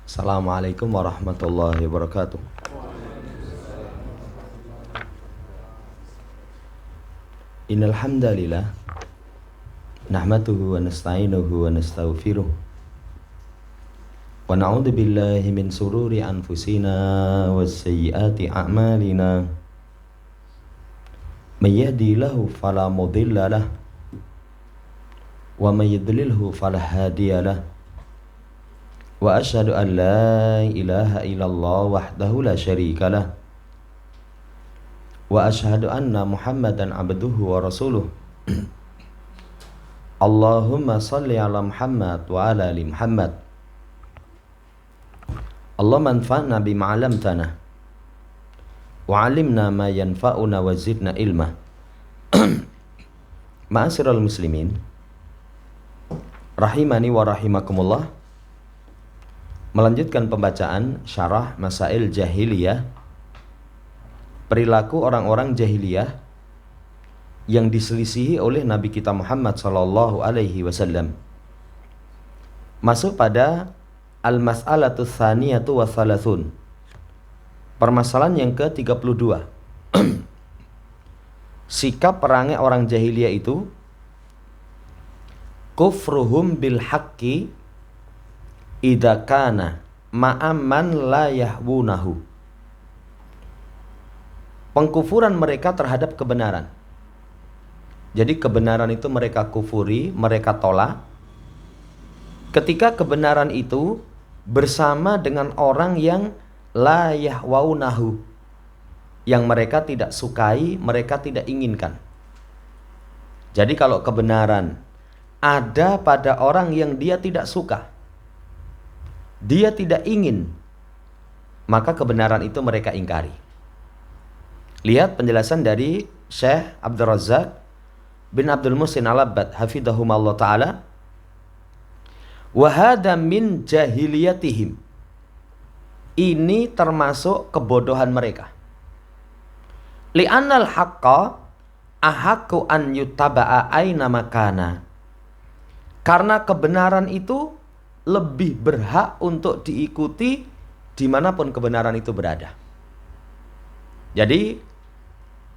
Assalamualaikum warahmatullahi wabarakatuh. Innal hamdalillah nahmaduhu wa nasta'inuhu wa nastaghfiruh wa na'udzu billahi min sururi anfusina wa sayyiati a'malina. May yahdihillahu fala mudilla lahu wa may yudlilhu fala hadiya lahu. Wa asyhadu an la ilaha illallah wahdahu la syarika lah. Wa asyhadu anna Muhammadan abduhu wa rasuluh. Allahumma salli ala Muhammad wa ala ali Muhammad. Allahumma anfa'na bima 'allamtana wa 'allimna ma yanfa'una wa zidna ilma. Ma'asyiral muslimin rahimani wa rahimakumullah. Melanjutkan pembacaan syarah Masail Jahiliyah, perilaku orang-orang jahiliyah yang diselisihi oleh Nabi kita Muhammad sallallahu alaihi wasallam. Masuk pada al-mas'alatu tsaniyatu wa thalathun. Permasalahan yang ke-32. Sikap perangai orang jahiliyah itu kufruhum bil haqqi idza kana ma'amman la yahwunahu. Pengkufuran mereka terhadap kebenaran. Jadi kebenaran itu mereka kufuri, mereka tolak ketika kebenaran itu bersama dengan orang yang la yahwunahu, yang mereka tidak sukai, mereka tidak inginkan. Jadi kalau kebenaran ada pada orang yang dia tidak suka, dia tidak ingin, maka kebenaran itu mereka ingkari. Lihat penjelasan dari Syekh Abdul Razak bin Abdul Muhsin Al-Abbad hafidhahumallah ta'ala. Wa hadha min jahiliyatihim. Ini termasuk kebodohan mereka. Li'annal haqqa ahaqqu an yutaba'a aina makana. Karena kebenaran itu lebih berhak untuk diikuti dimanapun kebenaran itu berada. Jadi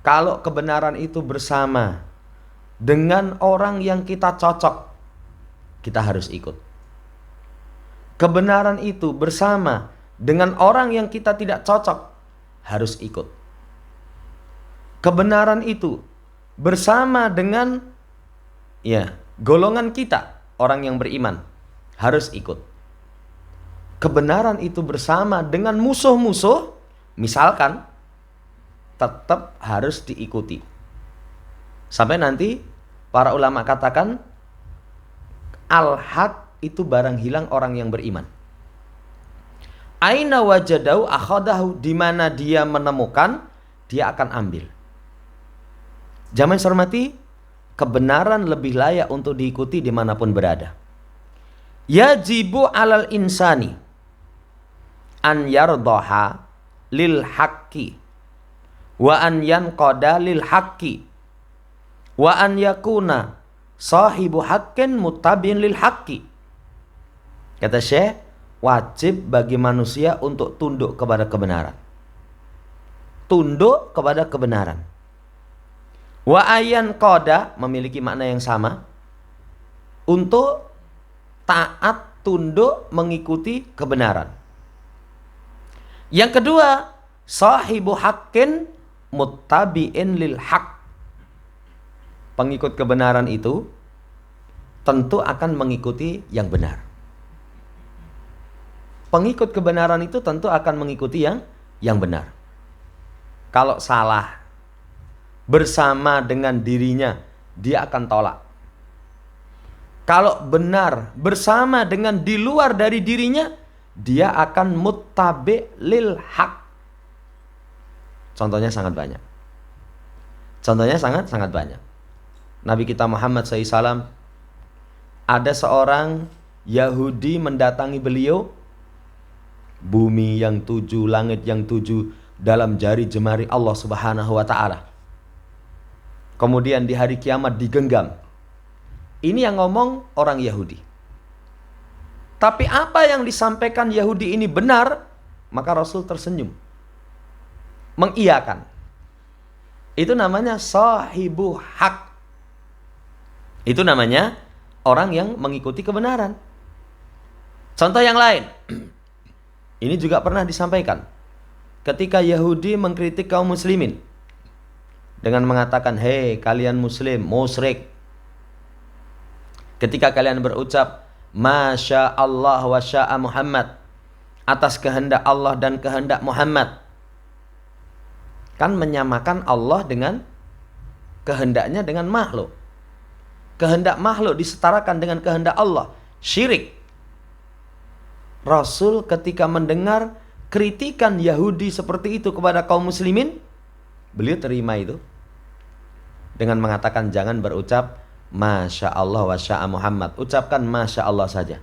kalau kebenaran itu bersama dengan orang yang kita cocok, kita harus ikut. Kebenaran itu bersama dengan orang yang kita tidak cocok, harus ikut. Kebenaran itu bersama dengan golongan kita, orang yang beriman, harus ikut. Kebenaran itu bersama dengan musuh-musuh, misalkan, tetap harus diikuti. Sampai nanti para ulama katakan al-haq itu barang hilang orang yang beriman. Aina wajadahu akhadahu, di mana dia menemukan, dia akan ambil. Jamaah yang saya hormati, kebenaran lebih layak untuk diikuti dimanapun berada. Yajibu alal insani an yardaha lil haqqi wa an yanqada lil haqqi wa an yakuna sahibu haqqin muttabi'in lil haqqi. Kata Syekh, wajib bagi manusia untuk tunduk kepada kebenaran. Tunduk kepada kebenaran. Wa ayan qada memiliki makna yang sama, untuk taat, tunduk, mengikuti kebenaran. Yang kedua, sahibu haqqin muttabi'in lil haqq. Pengikut kebenaran itu tentu akan mengikuti yang benar. Pengikut kebenaran itu tentu akan mengikuti yang benar. Kalau salah bersama dengan dirinya, dia akan tolak. Kalau benar bersama dengan di luar dari dirinya, dia akan muttabi' lil haq. Contohnya sangat banyak. Contohnya sangat banyak. Nabi kita Muhammad SAW, ada seorang Yahudi mendatangi beliau, bumi yang 7, langit yang 7 dalam jari jemari Allah Subhanahu wa ta'ala. Kemudian di hari kiamat digenggam. Ini yang ngomong orang Yahudi. Tapi apa yang disampaikan Yahudi ini benar, maka Rasul tersenyum, mengiyakan. Itu namanya sahibu hak. Itu namanya orang yang mengikuti kebenaran. Contoh yang lain, ini juga pernah disampaikan ketika Yahudi mengkritik kaum muslimin dengan mengatakan, hei kalian muslim, musyrik. Ketika kalian berucap Masya Allah wa sya'a Muhammad, atas kehendak Allah dan kehendak Muhammad, kan menyamakan Allah dengan kehendaknya dengan makhluk. Kehendak makhluk disetarakan dengan kehendak Allah, syirik. Rasul ketika mendengar kritikan Yahudi seperti itu kepada kaum muslimin, beliau terima itu dengan mengatakan, jangan berucap Masya Allah wa sya'a Muhammad, ucapkan Masya Allah saja.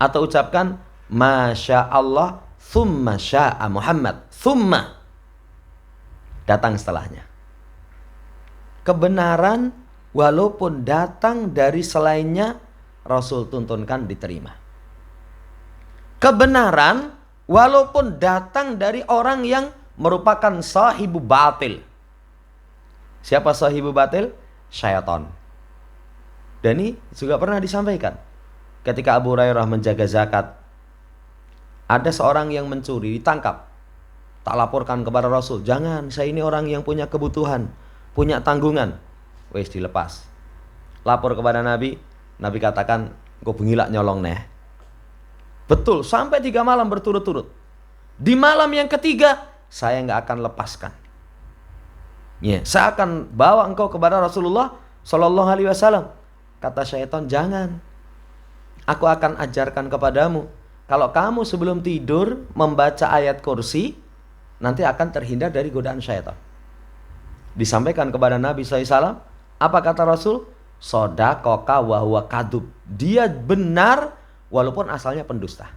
Atau ucapkan Masya Allah thumma sya'a Muhammad, thumma, datang setelahnya. Kebenaran walaupun datang dari selainnya, Rasul tuntunkan diterima. Kebenaran walaupun datang dari orang yang merupakan sahibu batil. Siapa sahibu batil? Syaitan. Dan ini juga pernah disampaikan ketika Abu Hurairah menjaga zakat. Ada seorang yang mencuri, ditangkap, tak laporkan kepada Rasul. Jangan, saya ini orang yang punya kebutuhan, punya tanggungan. Wes, dilepas. Lapor kepada Nabi. Nabi katakan, kau bengilak nyolong neh. Betul, sampai 3 malam berturut-turut. Di malam yang ketiga, saya nggak akan lepaskan. Ya, saya akan bawa engkau kepada Rasulullah Shallallahu Alaihi Wasallam. Kata syaitan, jangan. Aku akan ajarkan kepadamu. Kalau kamu sebelum tidur membaca ayat kursi, nanti akan terhindar dari godaan syaitan. Disampaikan kepada Nabi SAW. Apa kata Rasul? Sodakoka wa huwa kadub. Dia benar walaupun asalnya pendusta.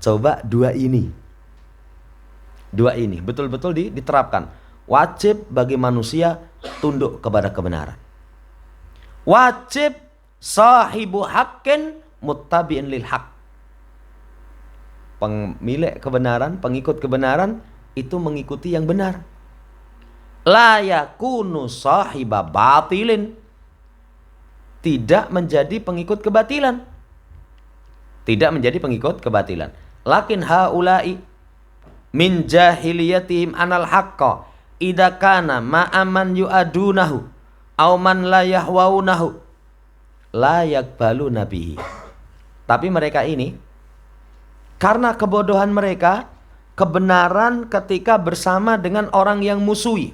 Coba dua ini betul-betul diterapkan. Wajib bagi manusia tunduk kepada kebenaran. Wajib sahibu haqqin muttabi'in lil haq. Pemilik kebenaran, pengikut kebenaran itu mengikuti yang benar. La yakunu sahiba batilin. Tidak menjadi pengikut kebatilan. Tidak menjadi pengikut kebatilan. Lakin haula'i min jahiliyatihim anal haqqa idza kana ma'aman yu'adunahu aw man la yahwaunahu la yakbalu nabihi. Tapi mereka ini karena kebodohan mereka, kebenaran ketika bersama dengan orang yang musuhi,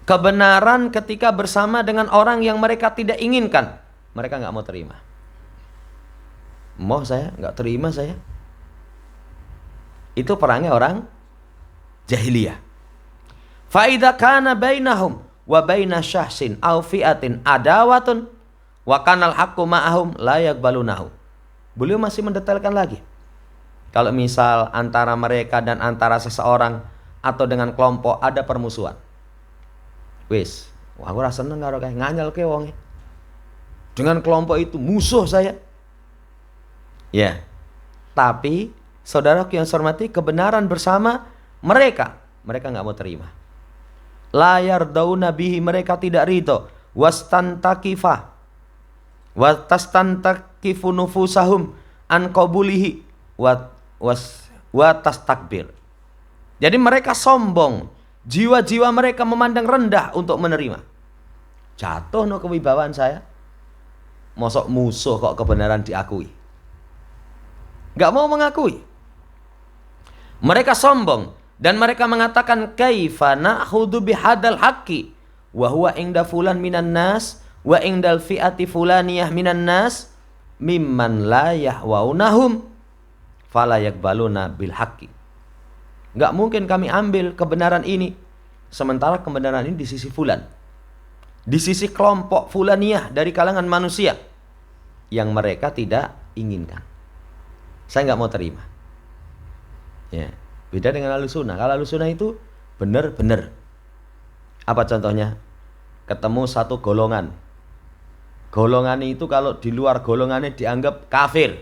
kebenaran ketika bersama dengan orang yang mereka tidak inginkan, mereka nggak mau terima. Mau saya nggak terima saya. Itu perangnya orang jahiliyah. Fa idza kana bainahum wa baina syahsin aw fi'atin adawatun wa kana al-haqqu ma'ahum la yaqbalunahu. Beliau masih mendetailkan lagi. Kalau misal antara mereka dan antara seseorang atau dengan kelompok ada permusuhan. Wis, aku ora seneng karo kae nganyel ke wonge. Dengan kelompok itu musuh saya. Ya. Tapi saudaraku yang saya hormati, kebenaran bersama mereka nggak mau terima. Layar dauna bihi, mereka tidak ridho. Wastantakifah watastantakifu nufusahum an qabulihi watastakbir. Jadi mereka sombong, jiwa-jiwa mereka memandang rendah untuk menerima. Jatuh no kewibawaan saya. Mosok musuh kok kebenaran diakui. Gak mau mengakui. Mereka sombong dan mereka mengatakan kaifa na'khudhu bihadal haqqi wa huwa inda fulan minan nas wa indal fi'ati fulaniyah minan nas mimman la yahwaunahum fala yakbaluna bil haqqi. Gak mungkin kami ambil kebenaran ini sementara kebenaran ini di sisi fulan, di sisi kelompok fulaniyah dari kalangan manusia yang mereka tidak inginkan. Saya nggak mau terima. Ya, beda dengan Ahlussunnah. Kalau Ahlussunnah itu benar-benar. Apa contohnya? Ketemu satu golongan Golongan itu kalau di luar golongannya dianggap kafir.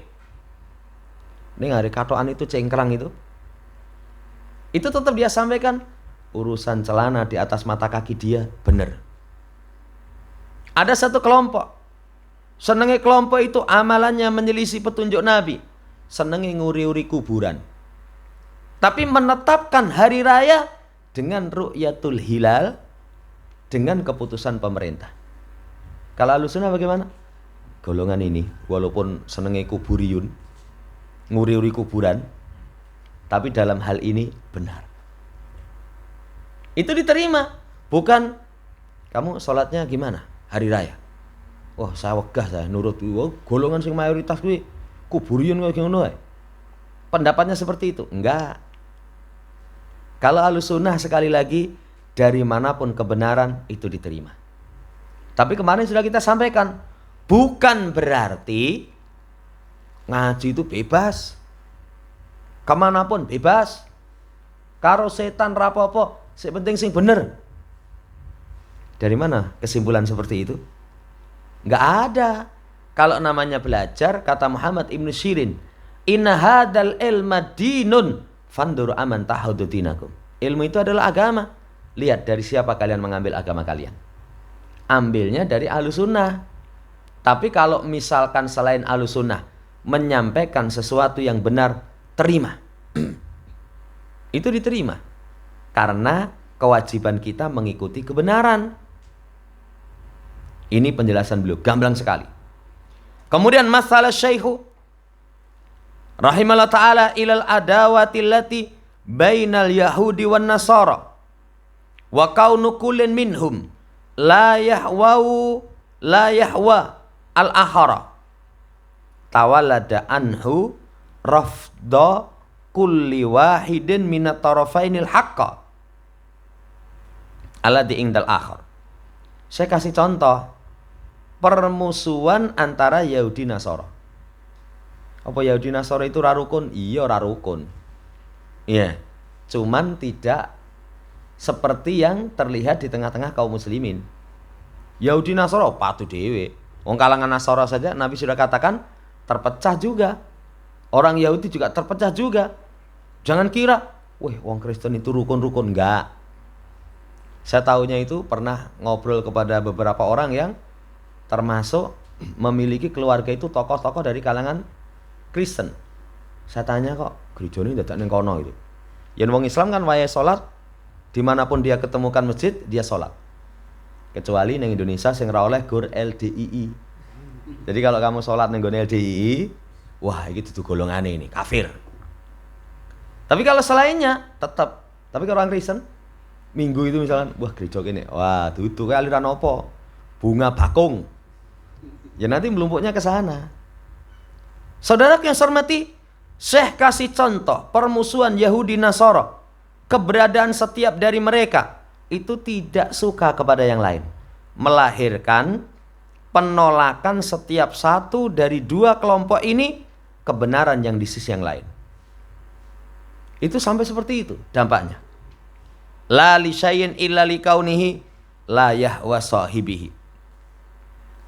Ini hari katoan itu cengkrang itu tetap dia sampaikan urusan celana di atas mata kaki dia benar. Ada satu kelompok, senengnya kelompok itu amalannya menyelisih petunjuk Nabi, senengnya nguri-uri kuburan, tapi menetapkan hari raya dengan ru'yatul hilal, dengan keputusan pemerintah. Kalau Ahlussunnah bagaimana? Golongan ini walaupun senengnya kuburiyun, nguri-uri kuburan, tapi dalam hal ini benar. Itu diterima. Bukan kamu sholatnya gimana hari raya? Wah, saya wegah saya nurut. Wah, golongan sing mayoritas kuwi kuburiyun kaya ngono. Pendapatnya seperti itu? Enggak. Kalau Ahlussunnah sekali lagi dari manapun kebenaran itu diterima. Tapi kemarin sudah kita sampaikan, bukan berarti ngaji itu bebas. Kemanapun bebas. Karo setan rapopo, sing penting sing bener. Dari mana kesimpulan seperti itu? Enggak ada. Kalau namanya belajar, kata Muhammad Ibn Sirin, inna hadal ilma dinun fandur aman tahudu dinakum. Ilmu itu adalah agama. Lihat dari siapa kalian mengambil agama kalian. Ambilnya dari Ahlussunnah. Tapi kalau misalkan selain Ahlussunnah menyampaikan sesuatu yang benar, terima. Itu diterima. Karena kewajiban kita mengikuti kebenaran. Ini penjelasan beliau, gamblang sekali. Kemudian masalah syaihu rahimallahu ta'ala ilal adawati allati bainal yahudi wan nasara wa kaunu kullin minhum la yahwa al-akhara tawallada anhu rafda kulli wahidin minat tarafainil haqqa alladhi indal akhar. Saya kasih contoh permusuhan antara Yahudi Nasara. Apa Yahudi Nasara itu rarukun? Iya rarukun. Iya. Cuman tidak seperti yang terlihat di tengah-tengah kaum muslimin. Yahudi Nasara patuh dewe. Wong kalangan Nasara saja Nabi sudah katakan terpecah juga. Orang Yahudi juga terpecah juga. Jangan kira, wah wong Kristen itu rukun-rukun. Enggak. Saya tahunya itu pernah ngobrol kepada beberapa orang yang termasuk memiliki keluarga itu tokoh-tokoh dari kalangan Kristen. Saya tanya kok gereja ini dadak ning kono itu. Yen wong Islam kan wayahe salat dimanapun dia ketemukan masjid dia salat. Kecuali ning Indonesia sing ra oleh gur LDII. Jadi kalau kamu salat ning gone LDII, wah iki dudu golongane ini, kafir. Tapi kalau selainnya tetap. Tapi kalau orang Kristen Minggu itu misalnya, wah gereja kene, wah dudu kayak aliran apa? Bunga bakung. Ya nanti melumpuknya ke sana. Saudara yang saya hormati, Syekh kasih contoh permusuhan Yahudi Nasara. Keberadaan setiap dari mereka itu tidak suka kepada yang lain, melahirkan penolakan setiap satu dari dua kelompok ini kebenaran yang di sisi yang lain. Itu sampai seperti itu dampaknya. La li syai'in illa li kaunihi la yahwa sahibihi.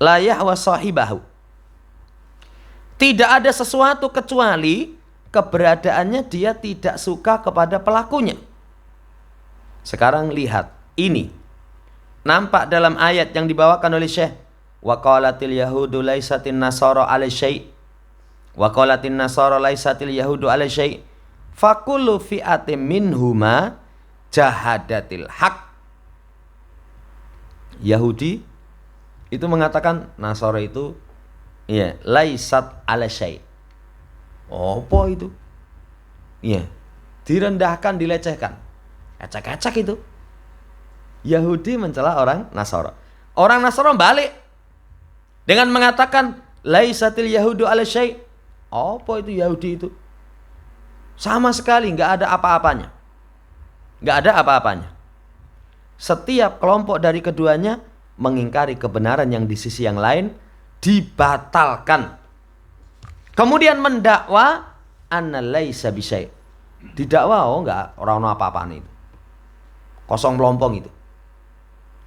La yahwa sahibahu. Tidak ada sesuatu kecuali keberadaannya dia tidak suka kepada pelakunya. Sekarang lihat ini nampak dalam ayat yang dibawakan oleh Syekh. Wa qalatil yahudu laisatin nasara ala syai'. Wa qalatin nasara laisatil yahudu ala syai'. Fakullu fi'atin minhuma jahadatil haq. Yahudi itu mengatakan Nasara itu ya laisat ala syai'. Apa itu? Iya, direndahkan, dilecehkan. Ecek-ecek itu. Yahudi mencela orang Nasara. Orang Nasara balik dengan mengatakan laisatil yahudu ala syai'. Apa itu Yahudi itu? Sama sekali nggak ada apa-apanya. Nggak ada apa-apanya. Setiap kelompok dari keduanya mengingkari kebenaran yang di sisi yang lain, dibatalkan. Kemudian mendakwa anna laisa bisyai'. Didakwa enggak orang apa-apaan itu. Kosong melompong itu.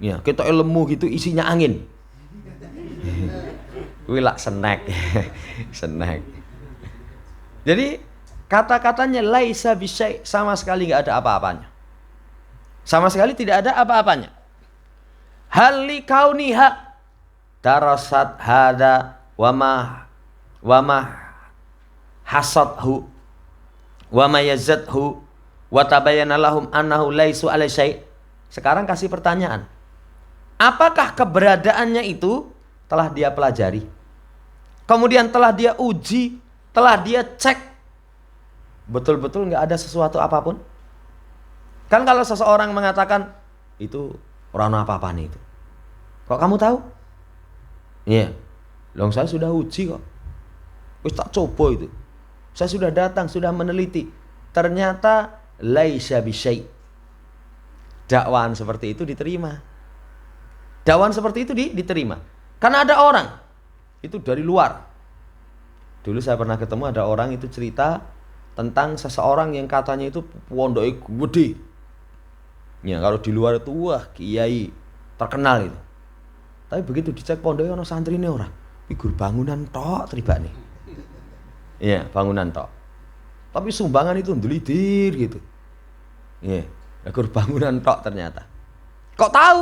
Ya, kita ilmu gitu isinya angin. Wilak snack. Snack. Jadi kata-katanya laisa bisyai, sama sekali nggak ada apa-apanya. Sama sekali tidak ada apa-apanya. Hal li kauniha darasat hada wama hasadhu wama yazadhu wa tabayyana lahum annahu laisu alai syai'. Sekarang kasih pertanyaan. Apakah keberadaannya itu telah dia pelajari? Kemudian telah dia uji, telah dia cek. Betul-betul nggak ada sesuatu apapun? Kan kalau seseorang mengatakan itu orang apa-apa nih itu. Kok kamu tahu? Iya. Loh saya sudah uji kok. Wis tak coba itu. Saya sudah datang, sudah meneliti. Ternyata laisa bisyai'. Dakwaan seperti itu diterima. Dakwaan seperti itu diterima. Karena ada orang itu dari luar. Dulu saya pernah ketemu ada orang itu cerita tentang seseorang yang katanya itu pondoknya gede. Ya, kalau di luar itu wah kiai terkenal itu. Tapi begitu dicek pondoknya ono santrine ora. Figur bangunan tok tribane. Iya, bangunan tok. Tapi sumbangan itu ndelidir gitu. Iya, figur bangunan tok ternyata. Kok tahu?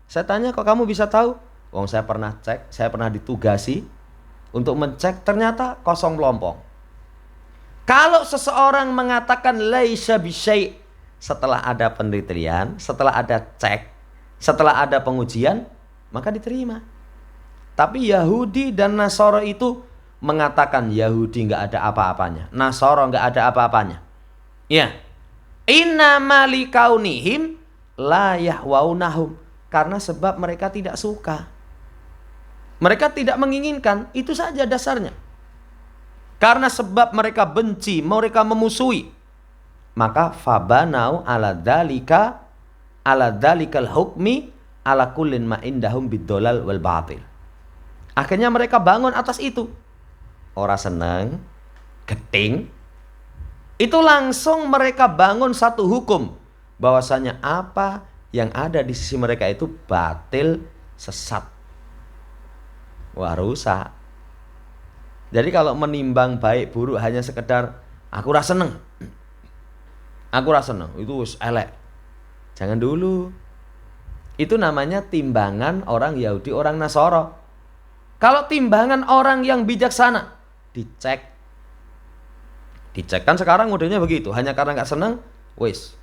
Saya tanya, kok kamu bisa tahu? Wong saya pernah cek, saya pernah ditugasi untuk mencek, ternyata kosong melompong. Kalau seseorang mengatakan laisa bisyai', setelah ada penelitian, setelah ada cek, setelah ada pengujian, maka diterima. Tapi Yahudi dan Nasara itu mengatakan Yahudi nggak ada apa-apanya, Nasara nggak ada apa-apanya. Ya, inna malikaunihim la yahwaunahum, karena sebab mereka tidak suka. Mereka tidak menginginkan, itu saja dasarnya. Karena sebab mereka benci, mereka memusuhi. Maka fabanau ala dalikal hukmi ala kullin ma indahum biddolal wal batil. Akhirnya mereka bangun atas itu. Ora seneng, geting. Itu langsung mereka bangun satu hukum. Bahwasanya apa yang ada di sisi mereka itu batil, sesat. Wah, rusak. Jadi kalau menimbang baik buruk hanya sekedar aku rasa seneng. Aku rasa seneng, itu wis elek. Jangan dulu. Itu namanya timbangan orang Yahudi, orang Nasara. Kalau timbangan orang yang bijaksana, dicek. Dicek kan sekarang modelnya begitu. Hanya karena nggak seneng, wis.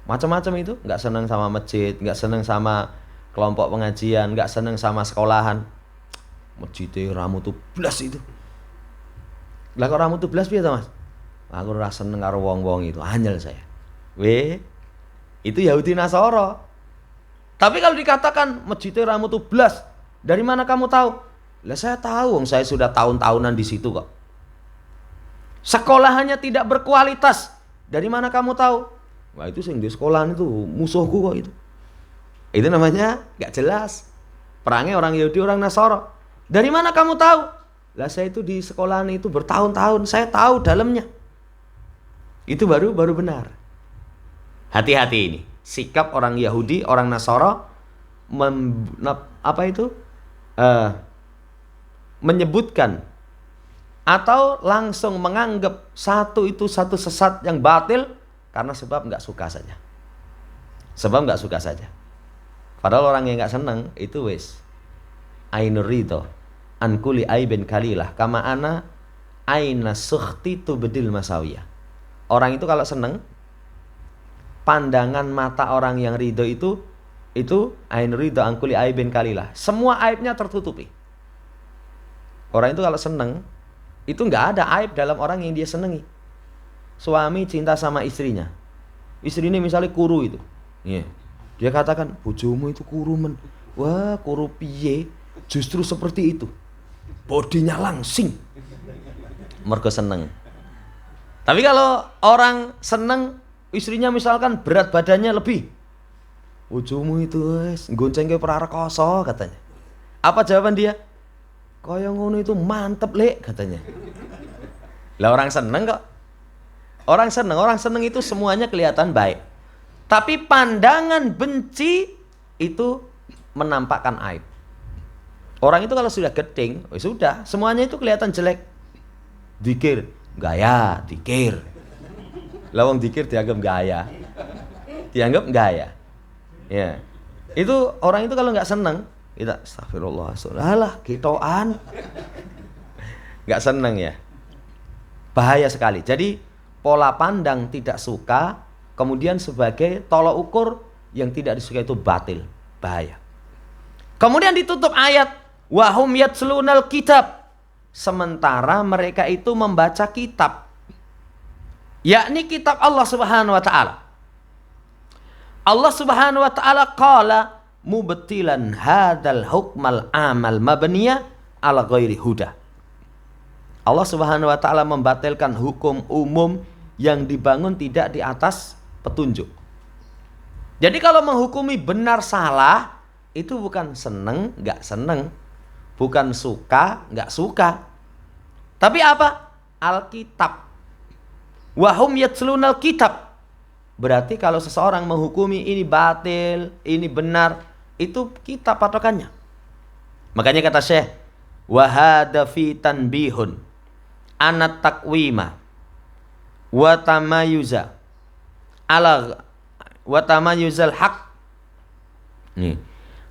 Macam-macam itu, nggak seneng sama masjid, nggak seneng sama kelompok pengajian, nggak seneng sama sekolahan. Masjidnya ramu tuh blas itu. Lah kok ramu tuh blas piye to, Mas? Aku ora seneng karo wong-wong itu, anyel saya. Itu Yahudi Nasara. Tapi kalau dikatakan masjidnya ramu tuh blas, dari mana kamu tahu? Lah saya tahu, saya sudah tahun-tahunan di situ kok. Sekolahannya tidak berkualitas, dari mana kamu tahu? Wah itu sing di sekolahan itu musuhku kok itu. Itu namanya gak jelas. Perangnya orang Yahudi, orang Nasara. Dari mana kamu tahu? Lah saya itu di sekolahan itu bertahun-tahun, saya tahu dalamnya. Itu baru benar. Hati-hati ini. Sikap orang Yahudi, orang Nasara menyebutkan atau langsung menganggap satu itu satu sesat yang batil karena sebab nggak suka saja. Sebab nggak suka saja. Padahal orang yang nggak senang itu wis ainur ridho an kulli aibin kalilah kama ana aina sukhti tubdil masawiyah. Orang itu kalau senang, pandangan mata orang yang ridho itu ainur ridho an kulli aibin kalilah. Semua aibnya tertutupi. Orang itu kalau senang, itu nggak ada aib dalam orang yang dia senangi. Suami cinta sama istrinya. Istrinya misalnya kuru itu. Yeah. Dia katakan, bojomu itu kuru men. Wah, kuru piye? Justru seperti itu. Bodinya langsing. Mergo seneng. Tapi kalau orang seneng, istrinya misalkan berat badannya lebih. Bojomu itu wis gonceng ke prarekoso katanya. Apa jawaban dia? Kaya ngono itu mantep lek katanya. Lah orang seneng kok. Orang seneng itu semuanya kelihatan baik. Tapi pandangan benci itu menampakkan aib. Orang itu kalau sudah gedeng, sudah semuanya itu kelihatan jelek. Dikir, gaya, dikir. Lawang dikir dianggap gaya. Dianggap gaya. Ya. Itu orang itu kalau nggak seneng, kita astagfirullah, alah, gitoan. Nggak seneng ya. Bahaya sekali. Jadi pola pandang tidak suka, kemudian sebagai tolok ukur yang tidak disukai itu batil, bahaya. Kemudian ditutup ayat wahum yatslunal kitab, sementara mereka itu membaca kitab, yakni kitab Allah Subhanahu wa taala. Allah Subhanahu wa taala qala mubtilan hadzal hukmal amal mabniya ala ghairi huda. Allah Subhanahu wa taala membatalkan hukum umum yang dibangun tidak di atas petunjuk. Jadi kalau menghukumi benar salah itu bukan seneng, nggak seneng, bukan suka, nggak suka. Tapi apa? Alkitab. Wahum yatslunal kitab. Berarti kalau seseorang menghukumi ini batil, ini benar, itu kitab patokannya. Makanya kata Syekh, wa hadza fi tanbihun anat takwima wa tamayuza ala wa tamayuzal haq. Nih.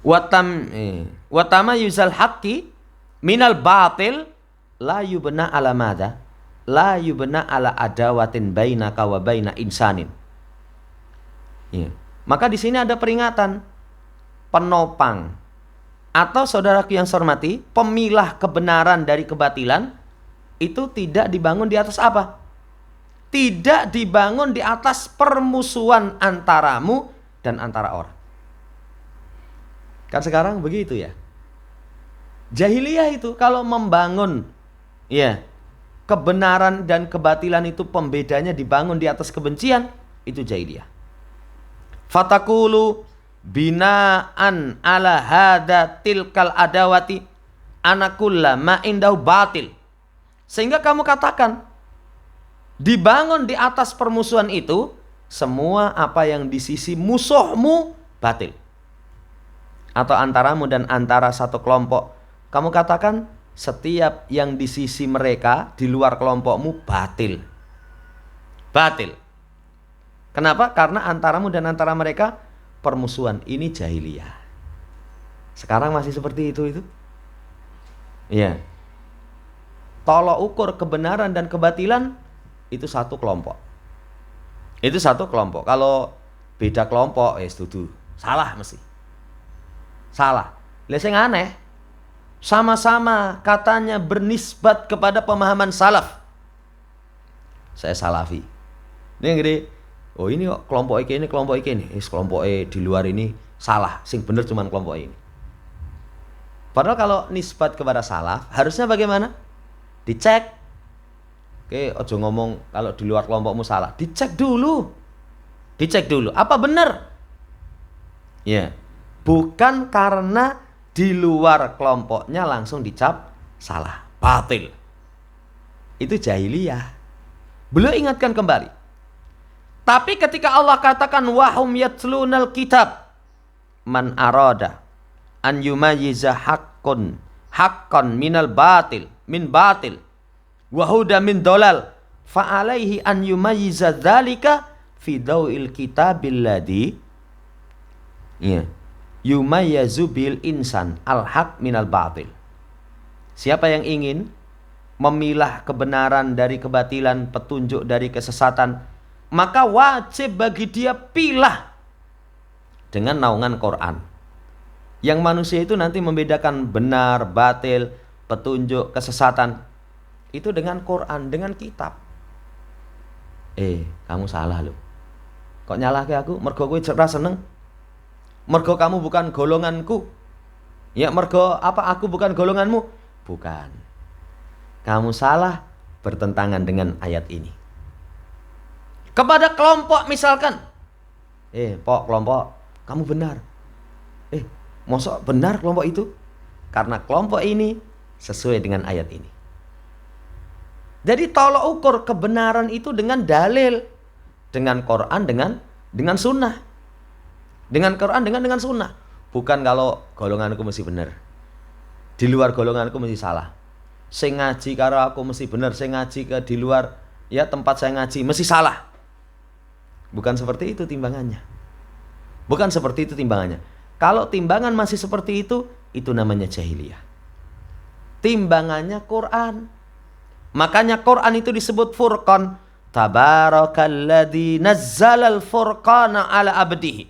Wa tamayuzal haqqi minal batil la yubna ala madza? La yubna ala adawatin bainaka wa baina insanin. Ya. Maka di sini ada peringatan penopang atau saudaraku yang saya hormati, pemilah kebenaran dari kebatilan itu tidak dibangun di atas apa? Tidak dibangun di atas permusuhan antaramu dan antara orang. Kan sekarang begitu ya. Jahiliyah itu kalau membangun ya kebenaran dan kebatilan itu pembedanya dibangun di atas kebencian, itu jahiliyah. Fatakulu binaan ala hada tilkal adawati anakulla ma indahu batil. Sehingga kamu katakan dibangun di atas permusuhan itu, semua apa yang di sisi musuhmu batil. Atau antaramu dan antara satu kelompok, kamu katakan setiap yang di sisi mereka di luar kelompokmu batil. Batil. Kenapa? Karena antaramu dan antara mereka permusuhan. Ini jahiliyah. Sekarang masih seperti itu. Iya. Tolok ukur kebenaran dan kebatilan itu satu kelompok. Itu satu kelompok. Kalau beda kelompok, setuju. Salah mesti. Salah. Lah sing aneh, sama-sama katanya bernisbat kepada pemahaman salaf. Saya salafi. Ini yang gede. Oh ini kok kelompok ini, kelompok ini. Kelompok di luar ini salah. Sing bener cuman kelompok ini. Padahal kalau nisbat kepada salaf, harusnya bagaimana? Dicek. Oke, ojo ngomong kalau di luar kelompokmu salah. Dicek dulu. Dicek dulu. Apa benar? Ya. Bukan karena di luar kelompoknya langsung dicap salah. Batil. Itu jahiliyah. Beliau ingatkan kembali. Tapi ketika Allah katakan wahum yatslunal kitab, man arada an yumayyiza haqqan minal batil min batil wa huda min dolal fa alaihi an yumayyiza dzalika fi dawil kitabil ladzi yumayyizu bil insan al haq minal batil. Siapa yang ingin memilah kebenaran dari kebatilan, petunjuk dari kesesatan, maka wajib bagi dia pilah dengan naungan Quran. Yang manusia itu nanti membedakan benar, batil, petunjuk, kesesatan itu dengan Quran, dengan kitab. Kamu salah loh. Kok nyalahke aku? Mergo kowe ora seneng. Mergo kamu bukan golonganku. Ya mergo apa aku bukan golonganmu? Bukan. Kamu salah bertentangan dengan ayat ini. Kepada kelompok misalkan, kelompok, kamu benar. Mosok benar kelompok itu? Karena kelompok ini sesuai dengan ayat ini. Jadi tolok ukur kebenaran itu dengan dalil, dengan Quran, dengan sunnah. Dengan Quran, dengan sunnah. Bukan kalau golonganku mesti benar. di luar golonganku mesti salah. Sing ngaji karo aku mesti bener, sing ngaji ke di luar ya tempat saya ngaji mesti salah. Bukan seperti itu timbangannya. Bukan seperti itu timbangannya. Kalau timbangan masih seperti itu namanya jahiliyah. Timbangannya Quran. Makanya Quran itu disebut Furqan. Tabarakalladzi nazzalal furqana ala abdihi.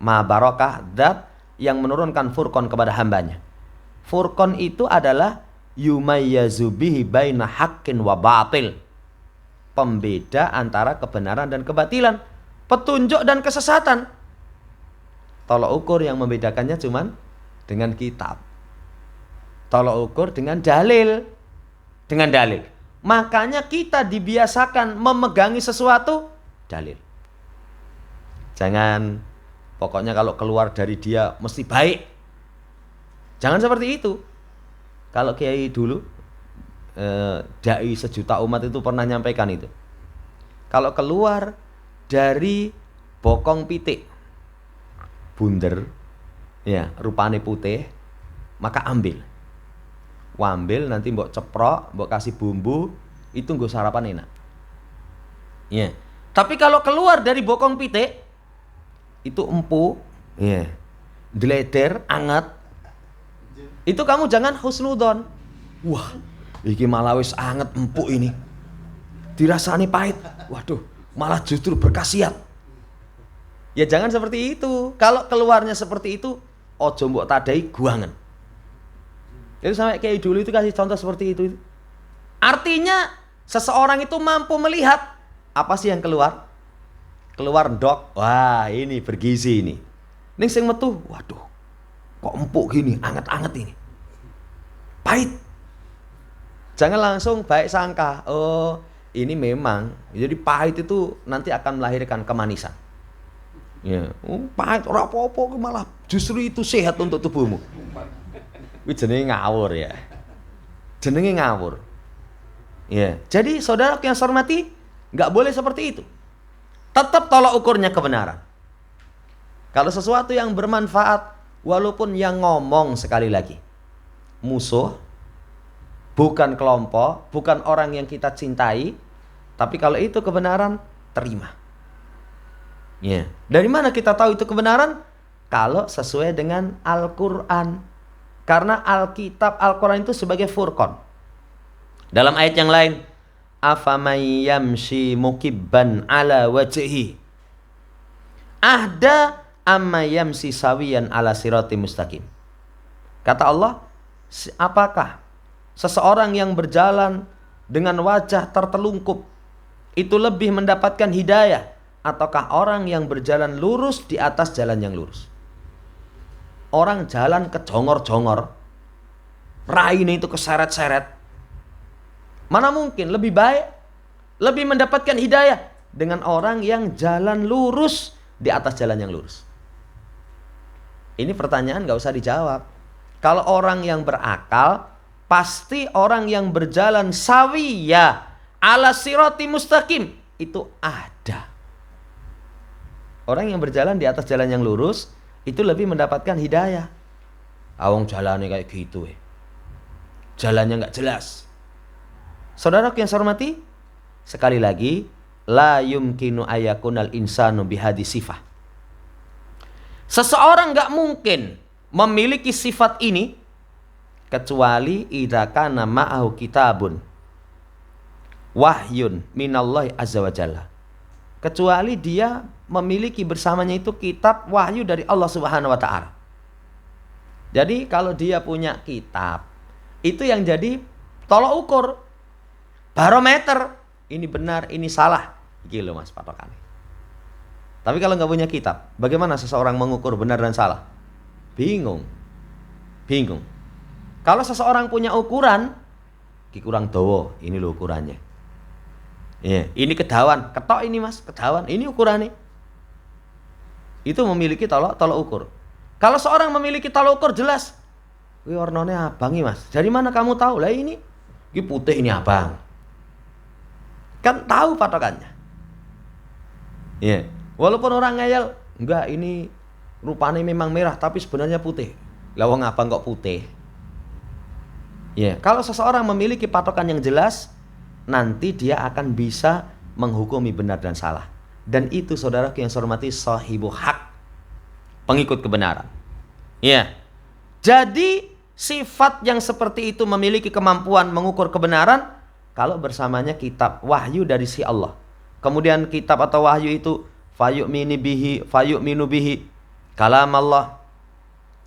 Ma barakah zat yang menurunkan Furqan kepada hambanya. Furqan itu adalah yumayyazu bihi baina haqqin wa batil. Pembeda antara kebenaran dan kebatilan, petunjuk dan kesesatan. Tolok ukur yang membedakannya cuman dengan kitab. Tolok ukur dengan dalil. Dengan dalil. Makanya kita dibiasakan memegangi sesuatu dalil. Jangan pokoknya kalau keluar dari dia mesti baik. Jangan seperti itu. Kalau kiai dulu dai sejuta umat itu pernah nyampaikan itu. Kalau keluar dari bokong pitik bunder ya rupane putih, maka ambil. Ambil nanti mbok ceprok, mbok kasih bumbu, itu nggo sarapan enak. Ya. Tapi kalau keluar dari bokong pitik itu empuk, ya. Dileder, anget. Itu kamu jangan husnudon. Wah, iki malah wis anget empuk ini. Dirasani pahit. Waduh, malah justru berkhasiat. Ya jangan seperti itu. Kalau keluarnya seperti itu, ojo mbok tadai guangan. Itu sampai kayak dulu itu kasih contoh seperti itu. Artinya seseorang itu mampu melihat apa sih yang keluar? Keluar ndok. Wah, ini bergizi ini. Ning sing metu, waduh. Kok empuk gini, anget-anget ini. Pahit. Jangan langsung baik sangka. Oh, ini memang. Jadi pahit itu nanti akan melahirkan kemanisan. Ya, pahit ora apa-apa malah justru itu sehat untuk tubuhmu. Ini jenenge ngawur ya. Jenenge ngawur. Ya, jadi saudara yang saya hormati, nggak boleh seperti itu. Tetap tolak ukurnya kebenaran. Kalau sesuatu yang bermanfaat, walaupun yang ngomong sekali lagi musuh, bukan kelompok, bukan orang yang kita cintai, tapi kalau itu kebenaran, terima. Ya. Dari mana kita tahu itu kebenaran? Kalau sesuai dengan Al-Quran. Karena Alkitab, Al-Quran itu sebagai furqan. Dalam ayat yang lain, afamay yamshi mukibban ala wajhi ahda amma yamshi sawiyan ala sirati mustaqim. Kata Allah, apakah seseorang yang berjalan dengan wajah tertelungkup itu lebih mendapatkan hidayah ataukah orang yang berjalan lurus di atas jalan yang lurus? Orang jalan kejongor-jongor, raine itu keseret-seret. Mana mungkin lebih baik, lebih mendapatkan hidayah dengan orang yang jalan lurus di atas jalan yang lurus. Ini pertanyaan gak usah dijawab. Kalau orang yang berakal, pasti orang yang berjalan sawiya ala sirati mustaqim itu ada. Orang yang berjalan di atas jalan yang lurus itu lebih mendapatkan hidayah. Awang jalannya kayak gitu jalannya nggak jelas. Saudara yang saya hormati, sekali lagi, la yumkinu ayakunal insanu bihadi sifah. Seseorang nggak mungkin memiliki sifat ini kecuali idza kana ma'ahu kitabun wahyun minallahi azza wa jalla. Kecuali dia memiliki bersamanya itu kitab wahyu dari Allah Subhanahu wa taala. Jadi kalau dia punya kitab, itu yang jadi tolok ukur, barometer, ini benar, ini salah. Gitu Mas patokannya. Tapi kalau nggak punya kitab, bagaimana seseorang mengukur benar dan salah? Bingung. Bingung. Kalau seseorang punya ukuran, kurang dawa, ini loh ukurannya. Ya, ini kedawan, ketok ini Mas, kedawan, ini ukurannya. Itu memiliki tolok ukur. Kalau seorang memiliki tolok ukur jelas, wih warnanya abang nih Mas. Dari mana kamu tahu? Lah ini putih ini abang. Kan tahu patokannya. Ya, walaupun orang ngeyel, enggak ini rupanya memang merah tapi sebenarnya putih. Lah wong abang kok putih? Ya, kalau seseorang memiliki patokan yang jelas, nanti dia akan bisa menghukumi benar dan salah. Dan itu saudaraku yang saya hormati, sahibu hak, pengikut kebenaran. Ya. Jadi sifat yang seperti itu memiliki kemampuan mengukur kebenaran kalau bersamanya kitab wahyu dari si Allah. Kemudian kitab atau wahyu itu fayu'minu bihi kalam Allah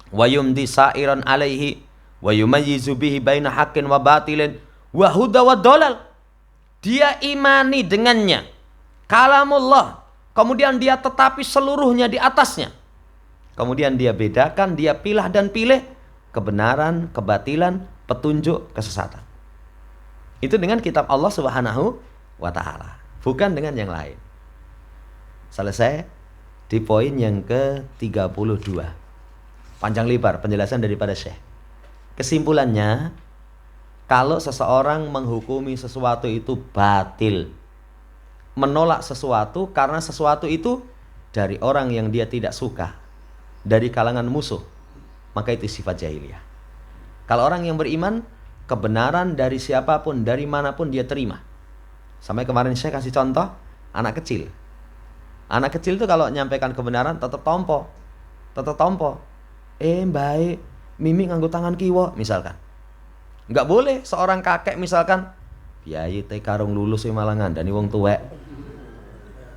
wa yumdi sa'iran alaihi wa yumayyizu bihi baina haqqin wa batilin wa huda wa dolal. Dia imani dengannya, kalamullah, kemudian dia tetapi seluruhnya di atasnya. Kemudian dia bedakan, dia pilah dan pilih kebenaran, kebatilan, petunjuk, kesesatan. Itu dengan kitab Allah Subhanahu wa ta'ala, bukan dengan yang lain. Selesai di poin yang ke-32. Panjang lebar penjelasan daripada Syekh. Kesimpulannya, kalau seseorang menghukumi sesuatu itu batil, menolak sesuatu karena sesuatu itu dari orang yang dia tidak suka, dari kalangan musuh, maka itu sifat jahiliyah. Kalau orang yang beriman, kebenaran dari siapapun, dari manapun dia terima. Sampai kemarin saya kasih contoh anak kecil. Anak kecil itu kalau nyampaikan kebenaran tetap tompo. Baik, mimi nganggo tangan kiwa misalkan. Enggak boleh seorang kakek misalkan, piyayi teh karung lulus malah ngandani wong tuwek.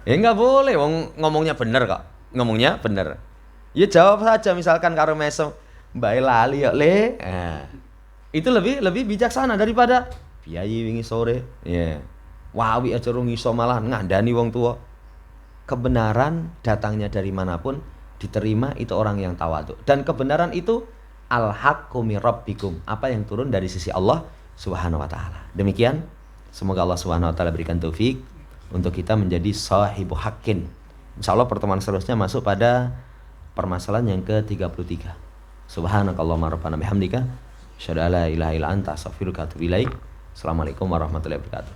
Enggak boleh, wong ngomongnya bener kok. Ngomongnya bener. Ya jawab saja misalkan karo mesem, mbak lali ya le. Nah, itu lebih bijaksana daripada piyayi wingi sore. Ya. Wawi aja rung iso malah ngandani wong tua. Kebenaran datangnya dari manapun diterima, itu orang yang tawadhu. Dan kebenaran itu al-haqqu min rabbikum, apa yang turun dari sisi Allah Subhanahu wa taala. Demikian, semoga Allah Subhanahu wa taala berikan taufik untuk kita menjadi sahibu haqqin. Insyaallah pertemuan seterusnya masuk pada permasalahan yang ke-33. Subhanakallahumma rabbana bihamdika asyhadu an la ilaha illa anta astaghfiruka wa atubu ilaik. Assalamualaikum warahmatullahi wabarakatuh.